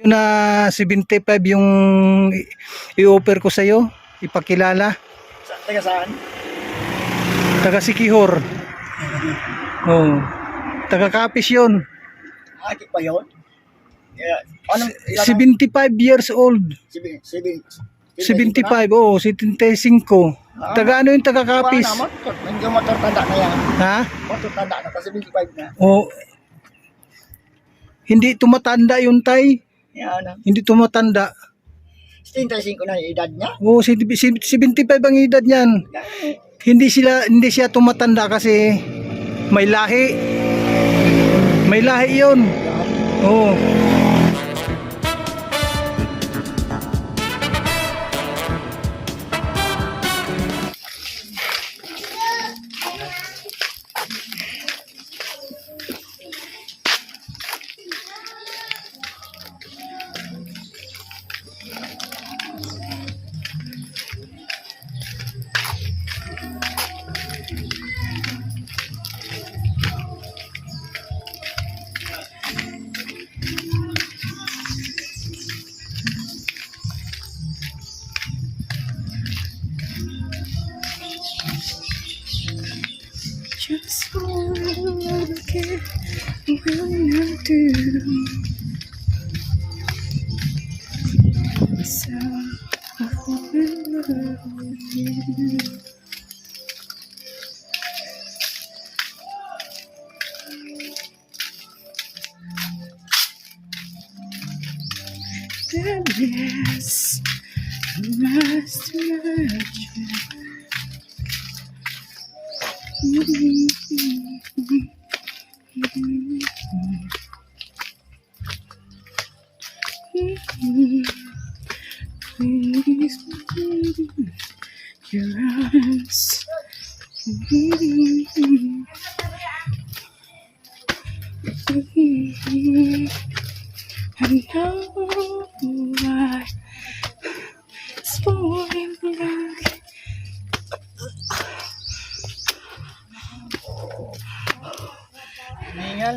Na 75 yung i-offer ko sa iyo, ipakilala. Taga saan? Taga Sikihor. Oh. Taga Kapis 'yon. Akit pa yun? Yeah. Anong 75 years old. 75, oh, 75. Taga ano yung taga Kapis? Hindi mo matanda na yan. Ha? Matanda na kasi 75 na. Oh. Hindi tumatanda yun, tay. Yan. Hindi tumatanda. 75 na yung edad niya. Oh, 75 ang edad niyan. Hindi siya tumatanda kasi may lahi. May lahi 'yon. Oh. Just wanna get when I do. So I fall in love with you. And yes, nice to meet you. Please, your eyes. I know why it's falling like Ningal.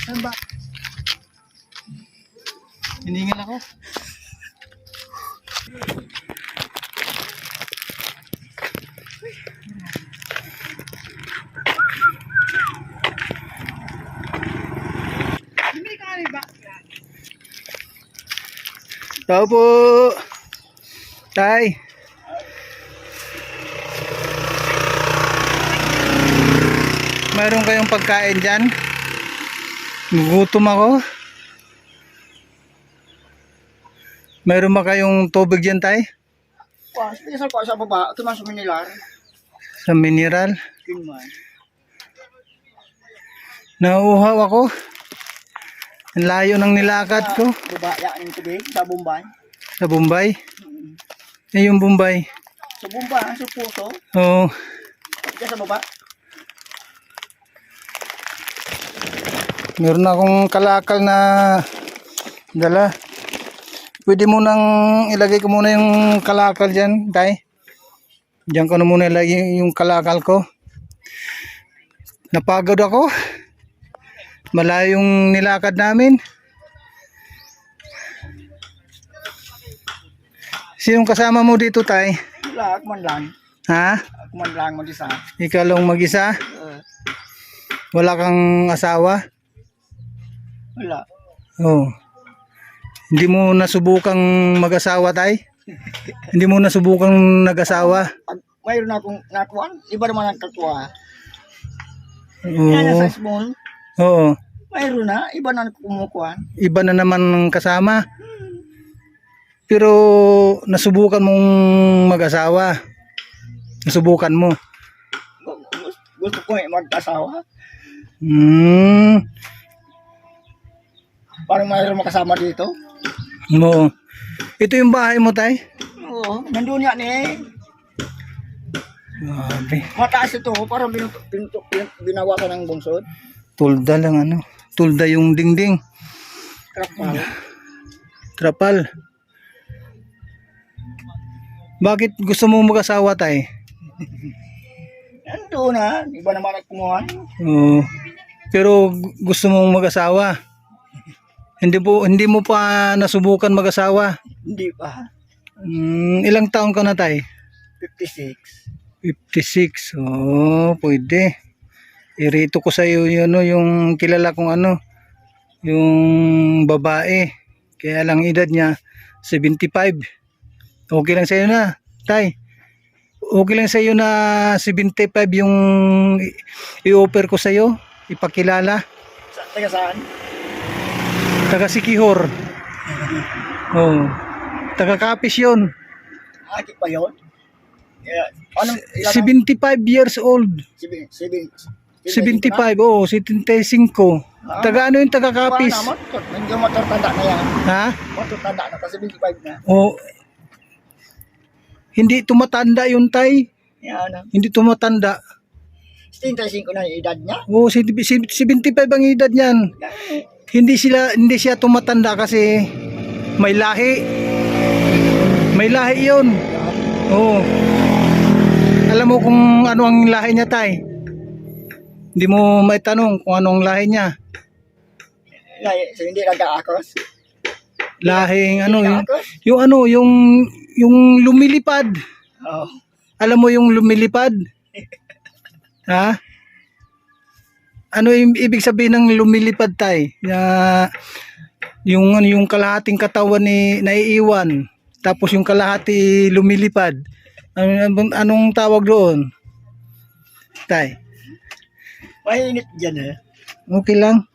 Saan ba? Hiningal ako. Tao po. Tay. Mayroon kayong pagkain dyan? Gugutom ako. Mayroon ba kayong tubig dyan, tay? Isa ko sa baba. Ito man sa Minilar. Sa mineral? Kinman. Nauuhaw ako. Ang layo ng nilakad ko. Baba yan yung tubig sa Bombay. Sa Bombay. Eh, yung Bombay. Sa Bombay, sa puso. Oo. Diyan sa baba. Meron akong kalakal na dala. Pwede mo nang ilagay ko muna yung kalakal dyan, tay. Diyan ko na muna ilagay yung kalakal ko. Napagod ako. Malayo yung nilakad namin. Sinong kasama mo dito, tay? Wala, ako man lang. Ha? Ako man lang mag-isa. Ikaw lang mag-isa? Wala kang asawa? Wala. Oh. Hindi mo nasubukang mag-asawa, tay? Hindi mo nasubukang nag-asawa? Mayroon akong natuan. Iba naman ang katuwa. Oo. Yan sa small. Oo. Mayroon na. Iba na kumukuha. Iba na naman ng kasama. Pero nasubukan mong mag-asawa. Nasubukan mo. Gusto ko mag-asawa. Parang mayroon makasama dito. Oo. Ito yung bahay mo, tay? Oo. Nandun yan eh. Grabe. Mataas ito. Parang binawa ka ng bungsod. Tulda lang ano. Tulda yung dingding. Krapal. Trapal. Bakit gusto mo mag-asawa, tay? Ando na, iba naman ang kumuha. Oo. Pero gusto mong mag-asawa? Hindi mo pa nasubukan mag-asawa? Hindi pa. Ilang taon ka na, tay? 56. 56. Oh, pwede. Irito ko sa iyo yun, no, yung kilala kong yung babae. Kaya lang edad niya 75. Okay lang sa iyo na, tay. Okay lang sa iyo na 75 yung i-offer ko sa iyo, ipakilala. Taga saan? Taga Sikihor. Oh. Taga Kapis 'yon. Aki pa yun? Yeah. Anong 75 years old. 75, oh, 75. Taga ano yung taga Kapis? Medyo matutanda na yan. Ha? Matutanda na kasi 25 na. Oh. Hindi tumatanda yun, tay. Yan. Hindi tumatanda. 75 na yung edad niya. Oh, 75 ang edad niyan. Hindi siya tumatanda kasi may lahi. May lahi 'yon. Oh. Alam mo kung ano ang lahi niya, tay? Hindi mo may tanong kung anong lahi niya. So hindi nag-aakos. Lahing ano Nag-aakos? yung lumilipad. Oh. Alam mo yung lumilipad? Ha? Ano yung ibig sabihin ng lumilipad, tay? Yung kalahating katawan ni naiiwan, tapos yung kalahati lumilipad. Anong tawag doon, tay? Mainit dyan eh. Okay lang.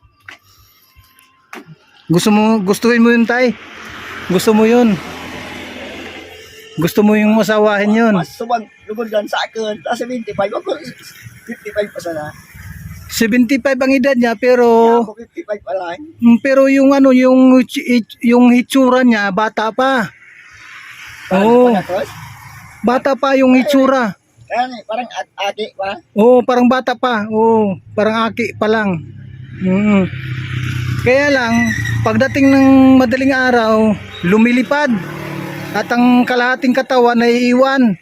Gustuhin mo yun, tay? Gusto mo yun? Gusto mo yung masawahin yun? Mas subag lugod gan sa akin. Sa 75 ako 55 pa sana. 75 ang edad niya, pero Ako 55 pa lang. pero yung yung hitsura niya bata pa. Oo. Bata pa yung hitsura. Parang aki pa. Oo, parang bata pa. Oo, parang aki pa lang. Kaya lang, pagdating ng madaling araw, lumilipad. At ang kalahating katawan ay iiwan.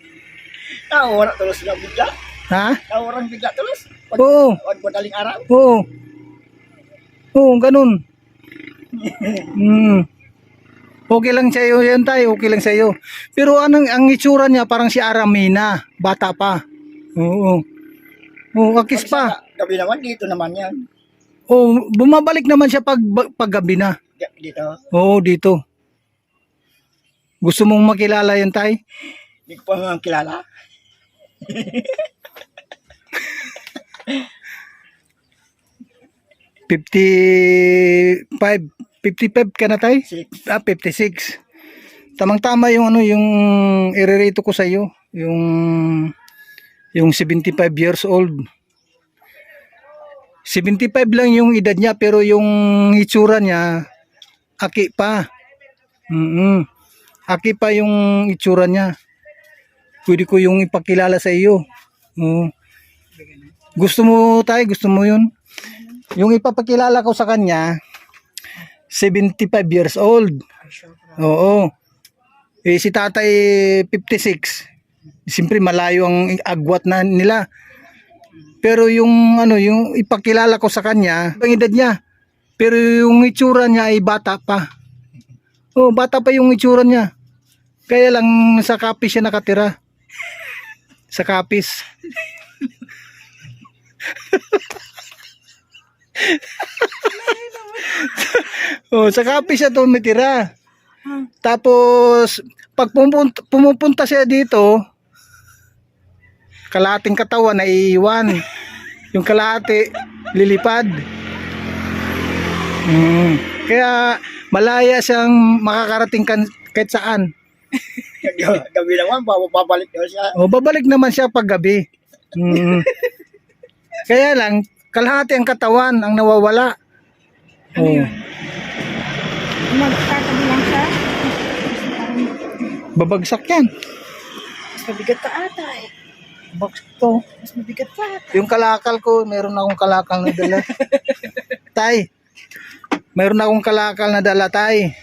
Nawara tulos na bigla. Ha? Nawarang bigla tulos. Oo. Pag madaling araw. Oo. Oo, ganun. Okay lang sa iyo yan, tay. Okay lang sa iyo. Pero ang itsura niya parang si Aramina. Bata pa. Oo. Oo, akis pa. Gabi naman dito naman yan. Oo, bumabalik naman siya paggabi na. Dito. Oo, dito. Gusto mong makilala yan, tay? Hindi ko pa nga kilala. Six. 55 ka na, tay? 56. Tamang-tama yung yung irerito ko sa iyo, yung 75 years old. 75 lang yung edad niya, pero yung itsura niya aki pa. Aki pa yung itsura niya. Pwede ko yung ipakilala sa iyo. Gusto mo, tay? Gusto mo yun? Yung ipapakilala ko sa kanya, 75 years old. Oo. Si tatay 56. Siyempre malayo ang agwat na nila. Pero yung yung ipakilala ko sa kanya, ang edad niya. Pero yung itsura niya ay bata pa. Oh, bata pa yung itsura niya. Kaya lang sa Kapis siya nakatira. Sa Kapis. Oh, sa Kapis siya tumitira. Tapos pag pumupunta siya dito, kalahating katawan na iiwan. Yung kalahati lilipad. Kaya malaya siyang makakarating kahit saan. Gabi naman, babalik daw siya. O, babalik naman siya pag gabi. Kaya lang, kalahati ang katawan ang nawawala. Magtatabi lang siya. Babagsak yan. Mas mabigat pa ata eh. Bagsak to. Mas mabigat pa ata. Yung kalakal ko, meron akong kalakal na dala. Tay, meron akong kalakal na dala, tay.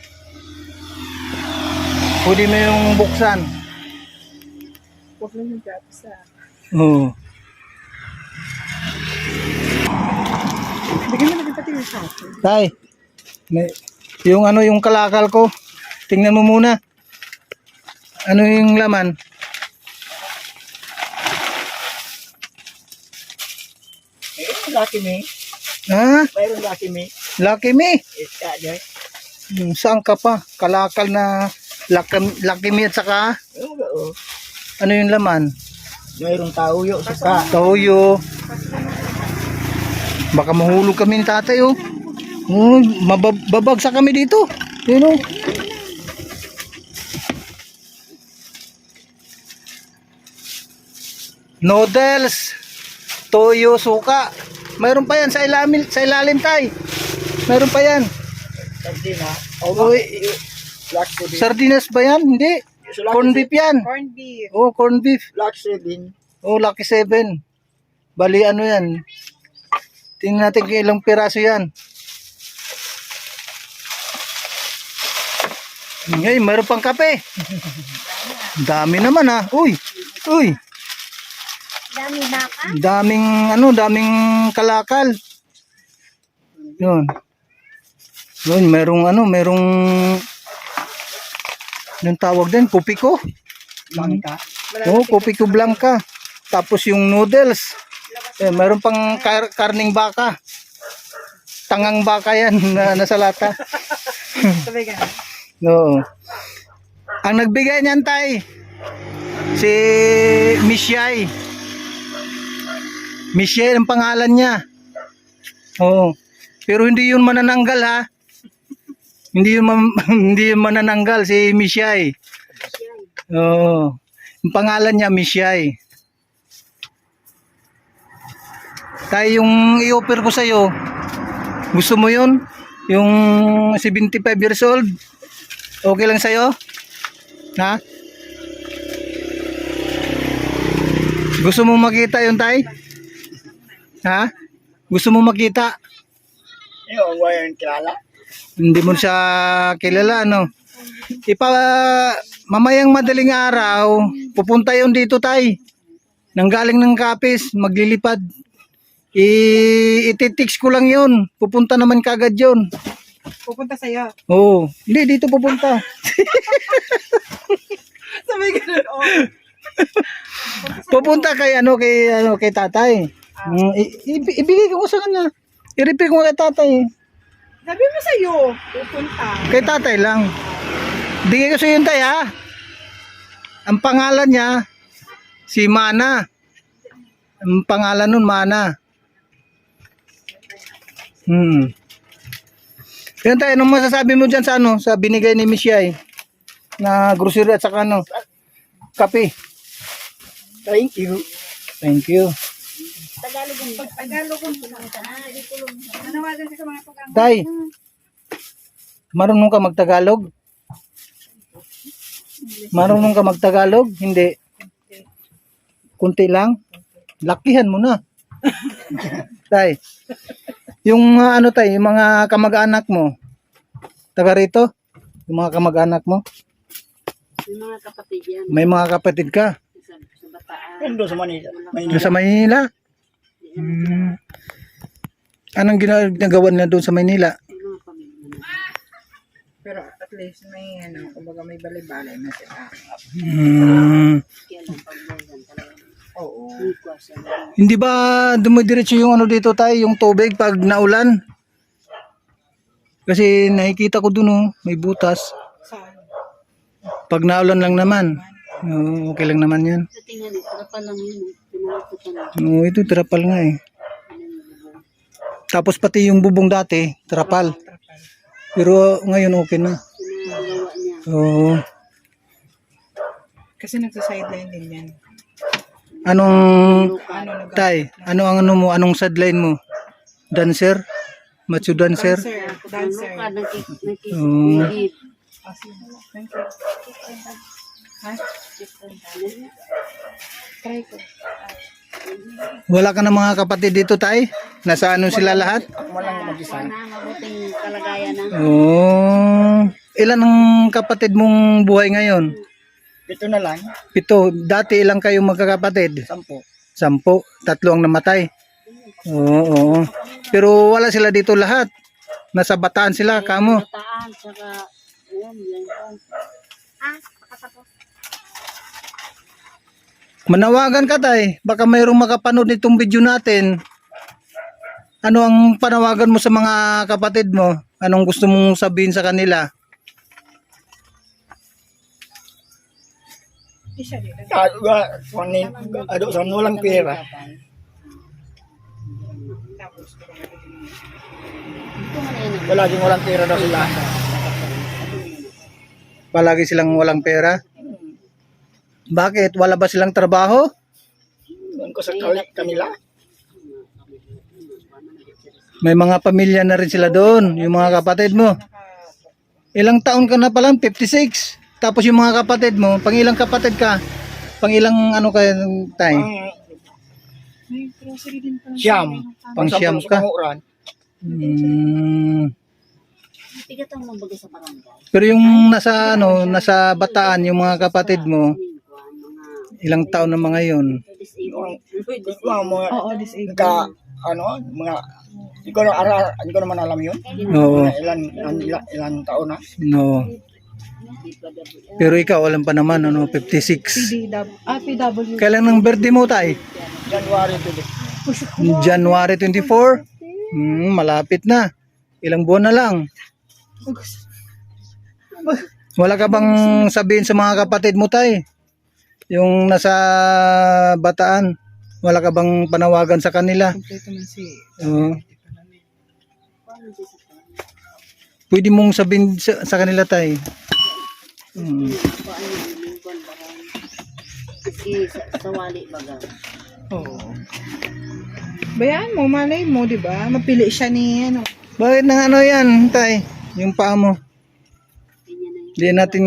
Pwede mo yung buksan. Huwag lang yung gatas Oo. Bigyan mo na din pati yung sa akin. Tay, yung ano yung kalakal ko. Tingnan mo muna. Ano yung laman? Lucky me. Ha? Mayroon Lucky me. Lucky me. There. Saan ka pa? Kalakal na lucky me at saka Oo. ano yung laman? Mayroong tauyo, suka. Toyo. Baka mahulog kami ni tatay oh. Babagsak kami dito. Yun oh. Noodles. Toyo, suka. Mayroon pa yan sa ilalim tay. Mayroon pa yan. Sardina. Oh, Black 7. sardinas ba yan? Hindi. Corn beef yan. Corned beef. Oh, corn beef. Black 7. Oh, Lucky 7. Bali ano yan? Tingnan natin kung ilang piraso yan. Ngayon, mayroon pang kape. Dami naman ha. Uy. Uy. Dami baka. Daming kalakal. Yun. Yun, merong yung tawag din, kopiko. Bangka. Oh, kopiko blanca. Tapos yung noodles. Eh, meron pang karning baka. Tangang baka yan na nasa lata. Sabay ka. Oo. Ang nagbigay niyan tay, si Mishay. Mishay ang pangalan niya. Oo. Pero hindi yun manananggal ha. Hindi yun manananggal si Mishay. Oo. Ang pangalan niya Mishay. Tay, yung i-offer ko sa iyo, gusto mo yun? Yung 75 years old? Okay lang sa'yo? Ha? Gusto mo makita yun, tay? Ha? Gusto mo makita? Yung wayan kilala. Hindi mo siya kilala, ano? Mamayang madaling araw, pupunta yun dito, tay. Nanggaling ng Kapis, maglilipad. Ititix ko lang yun. Pupunta naman kagad yun. Pupunta sa'yo. Oo. Hindi, dito pupunta. Sabay ganun. Oh. Pupunta kay tatay. Ibigay ko sa kanya. I-repeat ko kay tatay. Sabi mo sa'yo, pupunta. Kay tatay lang. Bigay ko sa yun tay ha. Ang pangalan niya si Mana. Ang pangalan nun Mana. Yan tayo, anong masasabi mo dyan sa ano? Sa binigay ni Mishay na grocery at saka ano? Kape. Thank you. Thank you. Tagalog ang nanawagan ka sa mga pag Tay, marunong ka magtagalog? Marunong ka magtagalog? Hindi. Kunti lang? Lakihan mo na. Tay, yung ano tay, yung mga kamag-anak mo, taga rito? Yung mga kamag-anak mo? May mga kapatid yan May mga kapatid ka? sa Bataan. Doon sa Manila. Sa Maynila? Anong ginagawa nila doon sa Maynila? May mga pamilya na. Pero at least may kumbaga may balay-balay na sila. Kaya lang pagbagan talaga. Oo. Hindi ko asa. Hindi ba dumidiretso yung ano dito tayo, yung tubig pag naulan? Kasi nakikita ko dun oh, may butas. Saan? Pag naulan lang naman. Okay lang naman yan. Sa tingnan ito, trapa lang yun. Pinalito ka lang. Ito trapal nga eh. Tapos pati yung bubong dati, trapal. Pero ngayon okay na. Pinagawa niya. Oo. Kasi nagsa-sideline din yan. Anong Ano tay? Anong sideline mo? Dancer? Macho dancer? Dancer. Luka, Oo. Thank you. Ha? Try ko. Wala ka na mga kapatid dito tay? Nasa ano sila lahat? Ako man lang mag-isa. Na, mabuting kalagayan na. Oo. ilan ang kapatid mong buhay ngayon? Ito na lang, 7. Dati ilang kayong magkakapatid? 10. 10. 3 ang namatay. Oo. Pero wala sila dito lahat. Nasa Bataan sila, kamo. Bataan, saka, ayun, yan. Manawagan ka tay. Baka mayroong makapanood nitong video natin. Ano ang panawagan mo sa mga kapatid mo? Anong gusto mong sabihin sa kanila? Sa walang pera. Wala din walang pera daw sila. Palagi silang walang pera? Bakit? Wala ba silang trabaho? Doon ko sa kanila. May mga pamilya na rin sila doon, yung mga kapatid mo. Ilang taon ka na pa lang? 56. Tapos yung mga kapatid mo, pang ilang kapatid ka? Pang ilang ano ka tay? Siyam. Pang siyam Sa ka? Panguran. Tigat ang mabaga sa barangay. Pero yung nasa ano, nasa Bataan yung mga kapatid mo, ilang taon na mga yun? Oo, disabled. Mga hindi ko naman alam yun. Oo. Ilan taon na. No. Pero ikaw alam pa naman ano, 56. PW. Kailan ang birthday mo tay? January 20. January 24? Malapit na. Ilang buwan na lang. Wala ka bang sabihin sa mga kapatid mo tay? Yung nasa Bataan, wala ka bang panawagan sa kanila? Kompleto man si... Oo. Pwede mong sabihin sa kanila tay. Sa wali baga. Oo. Bayaan mo, malay mo, di ba? Mapili siya ni, ano. Bakit nang ano yan tay? Yung paa mo. Hindi natin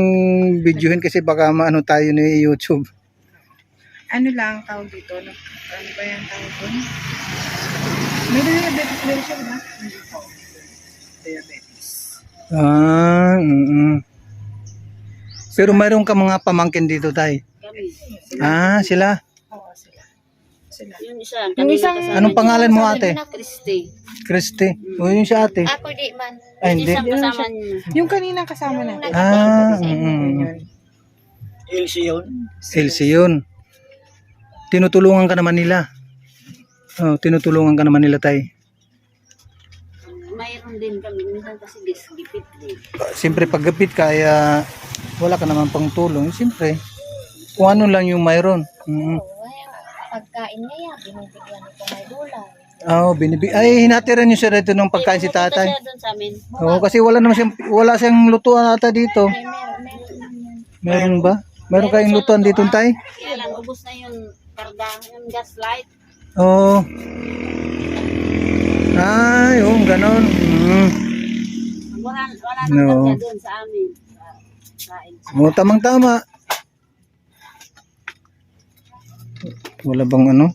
videohin kasi baka maano tayo ni YouTube. Ano lang tawag dito? Ano ba yan tawag doon? May diabetes din siya, ba? Hindi po. Diabetes. Pero mayroon ka mga pamangkin dito tay. Kami. Sila. Oo, sila. Yung isa, Yung isang- Anong pangalan mo ate? Christy. Christy. O yun siya ate. Ako di man. Ay hindi. Isang kasama niya. Yung kanina kasama natin. Yun. Ilse yun. Elsie yun. Tinutulungan ka naman nila. Tinutulungan ka naman nila tay. Mayroon din kami. Minsan kasi gipit din. Siyempre paggapit kaya wala ka naman pang tulong. Siyempre kung ano lang yung mayroon. Pagkain niya, binibigyan ko may gulay. Ay hinatiran niyo siya rito ng pagkain si tatay. Siya doon sa amin. Oo, kasi wala siyang lutuan ata dito. Meron ba? Meron kayong lutuan dito tay? Kaya lang, ubos na yung karga, yung gaslight. Oo. Yung ganon. Wala No. nang karga doon sa amin. Sa Tamang-tama. Wala bang ano?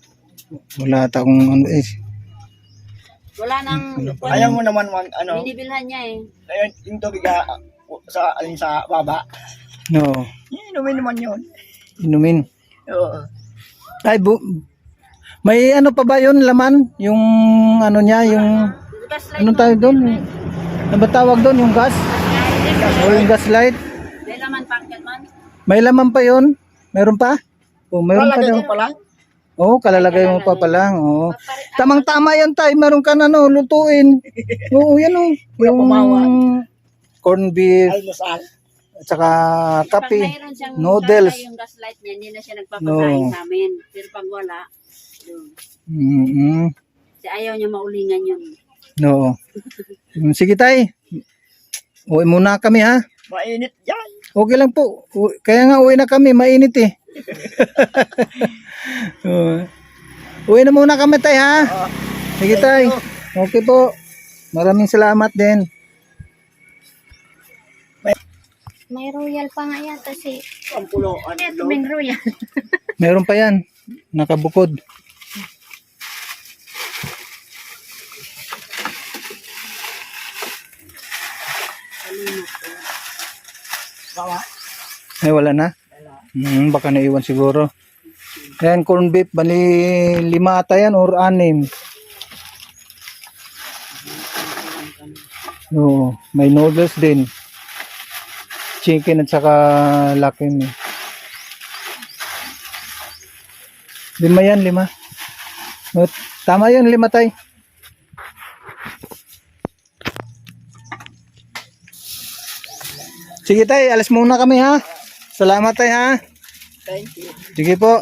Wala ata akong ano wala nang Ayaw mo naman binibilhan niya eh. yung tubig sa baba. No. Inumin naman yun. Inumin. Oo. Ay, may ano pa ba yun, laman? Yung ano niya, yung... Gaslight Anong tawag doon? Ano ba tawag doon? Yung gas? O yung gaslight? may laman pangkat man. May laman pa yun? Meron pa? O, meron pa Lalagay daw. mo pala. Oo, kalalagay mo pa lang. Oo. Tamang-tama yan tayo. Meron ka na lutuin. Oo, yan o. Yung corned beef, Almusal. at saka Pag kape, mayroon siyang noodles. karga yung gaslight niya, hindi na siya nagpapakain sa amin. Pero pag wala, yun. Kasi ayaw niya maulingan yun. No. Sige tay. Uwi muna kami ha. Mainit yan. Okay lang po. Kaya nga uwi na kami, mainit eh. Uwi na muna kami tay ha. Sige tay. Okay po. Maraming salamat din. May royal pa nga yata si... Pampuloan. Ito, may royal. Meron pa yan. Nakabukod. Tama? Ay, wala na? Baka naiwan siguro. Ayan, corn beef, bali 5 ata yan or 6. Oo, may noodles din. Chicken at saka lakim. 5 yan, 5. Oh, tama yun, 5 tay. Sige tay, alas muna kami ha. Salamat tay ha. Thank you. Sige po.